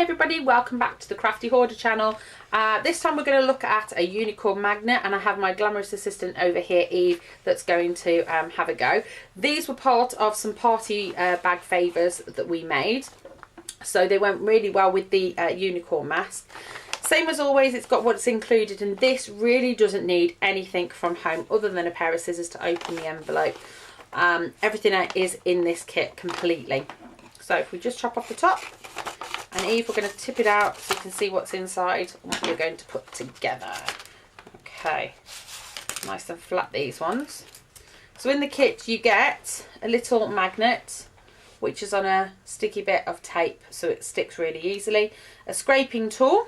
everybody, welcome back to the Crafty Hoarder channel. This time we're going to look at a unicorn magnet, and I have my glamorous assistant over here, Eve, that's going to have a go. These were part of some party bag favours that we made, so they went really well with the unicorn mask. Same as always, it's got what's included, and this really doesn't need anything from home other than a pair of scissors to open the envelope. Everything is in this kit completely. So if we just chop off the top, and Eve, we're going to tip it out so you can see what's inside and what we're going to put together. Okay, nice and flat these ones. So in the kit you get a little magnet which is on a sticky bit of tape so it sticks really easily, a scraping tool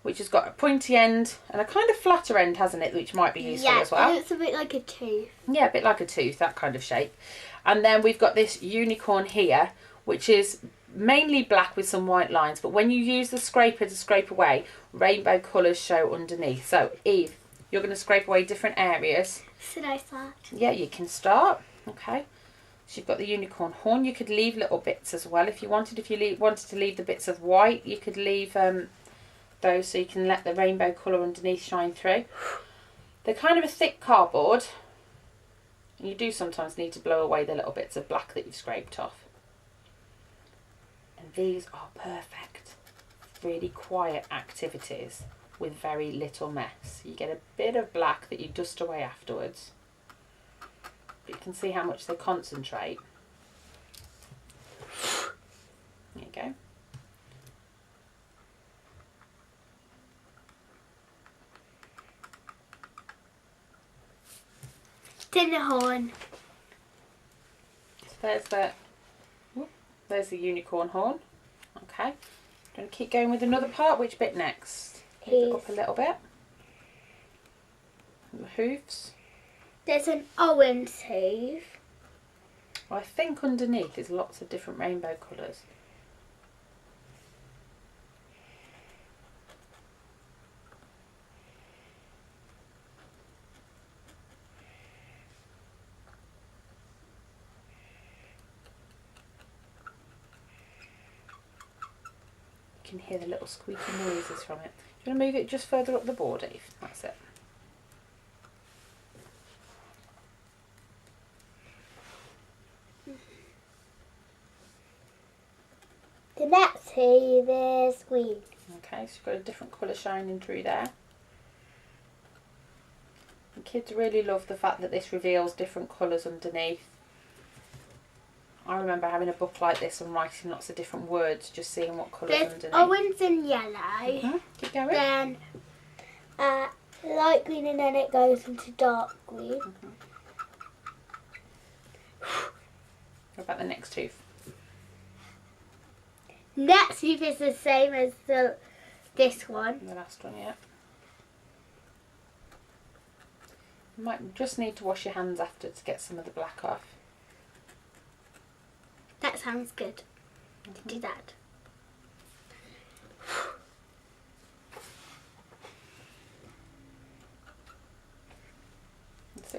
which has got a pointy end and a kind of flatter end, hasn't it, which might be useful as well. Yeah, it looks a bit like a tooth. Yeah, a bit like a tooth, that kind of shape. And then we've got this unicorn here, which is mainly black with some white lines, but when you use the scraper to scrape away, rainbow colours show underneath. So Eve, you're going to scrape away different areas. Should I start? Yeah, you can start. Okay, so you've got the unicorn horn. You could leave little bits as well if you wanted. If you wanted to leave the bits of white, you could leave those so you can let the rainbow colour underneath shine through. They're kind of a thick cardboard, and you do sometimes need to blow away the little bits of black that you've scraped off. And these are perfect, really quiet activities with very little mess. You get a bit of black that you dust away afterwards, but you can see how much they concentrate. There you go. Dinner horn. So there's the unicorn horn. Okay, I'm going to keep going with another part. Which bit next? Move it up a little bit. And the hoofs. There's an orange hoof. Well, I think underneath is lots of different rainbow colours. You can hear the little squeaky noises from it. Do you want to move it just further up the board, Eve? That's it. The next two, there's green. Okay, so you've got a different colour shining through there. And kids really love the fact that this reveals different colours underneath. I remember having a book like this and writing lots of different words, just seeing what colours underneath. There's orange and yellow. Keep going. Then light green, and then it goes into dark green. What about the next tooth? Next tooth is the same as this one. The last one, yeah. You might just need to wash your hands after to get some of the black off. That sounds good. Do that.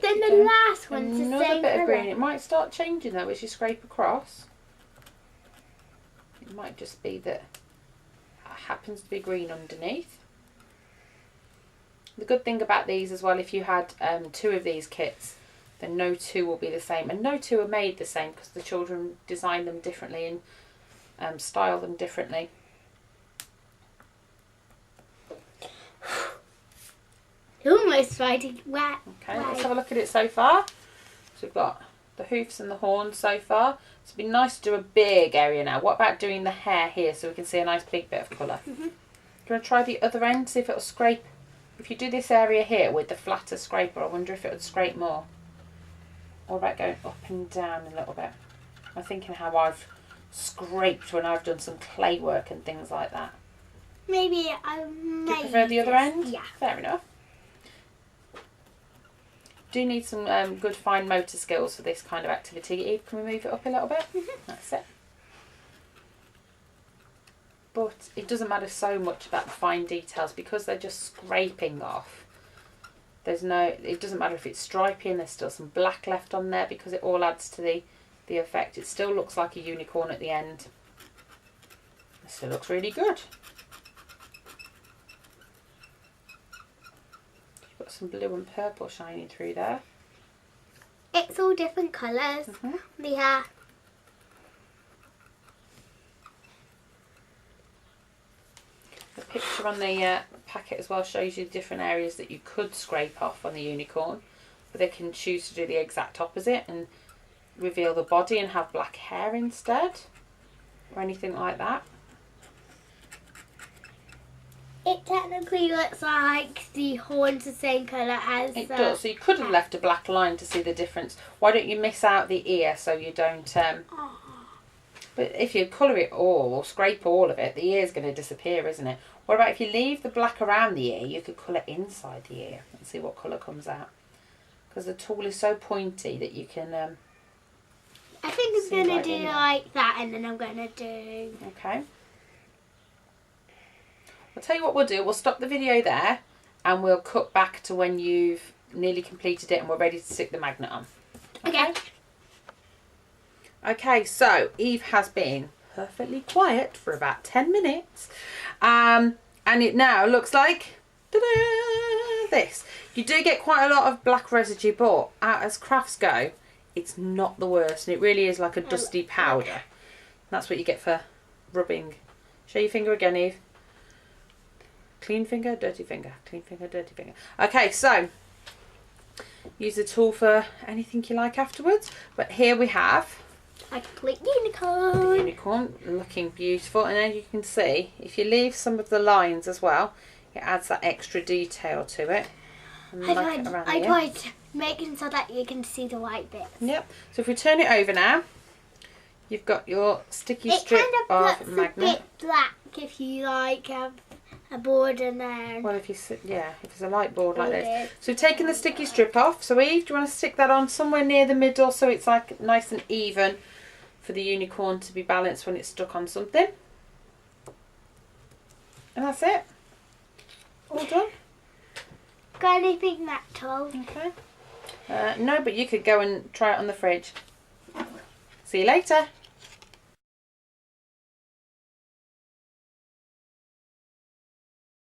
Then the last one's the another same bit of colour. green. It might start changing though as you scrape across. It might just be that it happens to be green underneath. The good thing about these as well, if you had two of these kits, then no two will be the same, and no two are made the same because the children design them differently and style them differently. You're almost fighting wet. Okay, let's have a look at it so far. So we've got the hoofs and the horns so far. So it'd be nice to do a big area now. What about doing the hair here so we can see a nice big bit of colour? Do you want to try the other end, see if it'll scrape? If you do this area here with the flatter scraper, I wonder if it would scrape more. What about going up and down a little bit? I'm thinking how I've scraped when I've done some clay work and things like that. Maybe I might. Do you prefer the other end? Yeah. Fair enough. Do need some good fine motor skills for this kind of activity. Eve, can we move it up a little bit? That's it. But it doesn't matter so much about the fine details because they're just scraping off. There's no, it doesn't matter if it's stripy and there's still some black left on there because it all adds to the effect. It still looks like a unicorn at the end. Still looks really good. You've got some blue and purple shining through there. It's all different colours. Yeah. The picture on the packet as well shows you the different areas that you could scrape off on the unicorn, but they can choose to do the exact opposite and reveal the body and have black hair instead, or anything like that. It technically looks like the horn's the same colour as It does, so you could have left a black line to see the difference. Why don't you miss out the ear so you don't... But if you colour it all or scrape all of it, the ear's going to disappear, isn't it? What about if you leave the black around the ear, you could colour inside the ear and see what colour comes out. Because the tool is so pointy that you can... I think I'm going to do in there. like that, and then I'm going to do... Okay. I'll tell you what we'll do. We'll stop the video there and we'll cut back to when you've nearly completed it and we're ready to stick the magnet on. Okay. Okay, so Eve has been perfectly quiet for about 10 minutes. And it now looks like this. You do get quite a lot of black residue, but as crafts go, it's not the worst. And it really is like a dusty powder. That's what you get for rubbing. Show your finger again, Eve. Clean finger, dirty finger. Clean finger, dirty finger. Okay, so use the tool for anything you like afterwards. But here we have a complete unicorn. the unicorn looking beautiful. And then you can see, if you leave some of the lines as well, it adds that extra detail to it. I tried making so that you can see the white bits. Yep. So if we turn it over now, you've got your sticky strip of magnet. A bit black if you like have a board in there. Well, if it's a light board like this. So we've taken the sticky strip off. So Eve, do you want to stick that on somewhere near the middle so it's like nice and even for the unicorn to be balanced when it's stuck on something? And that's it. All done. Got anything natural? Okay. No, but you could go and try it on the fridge. See you later.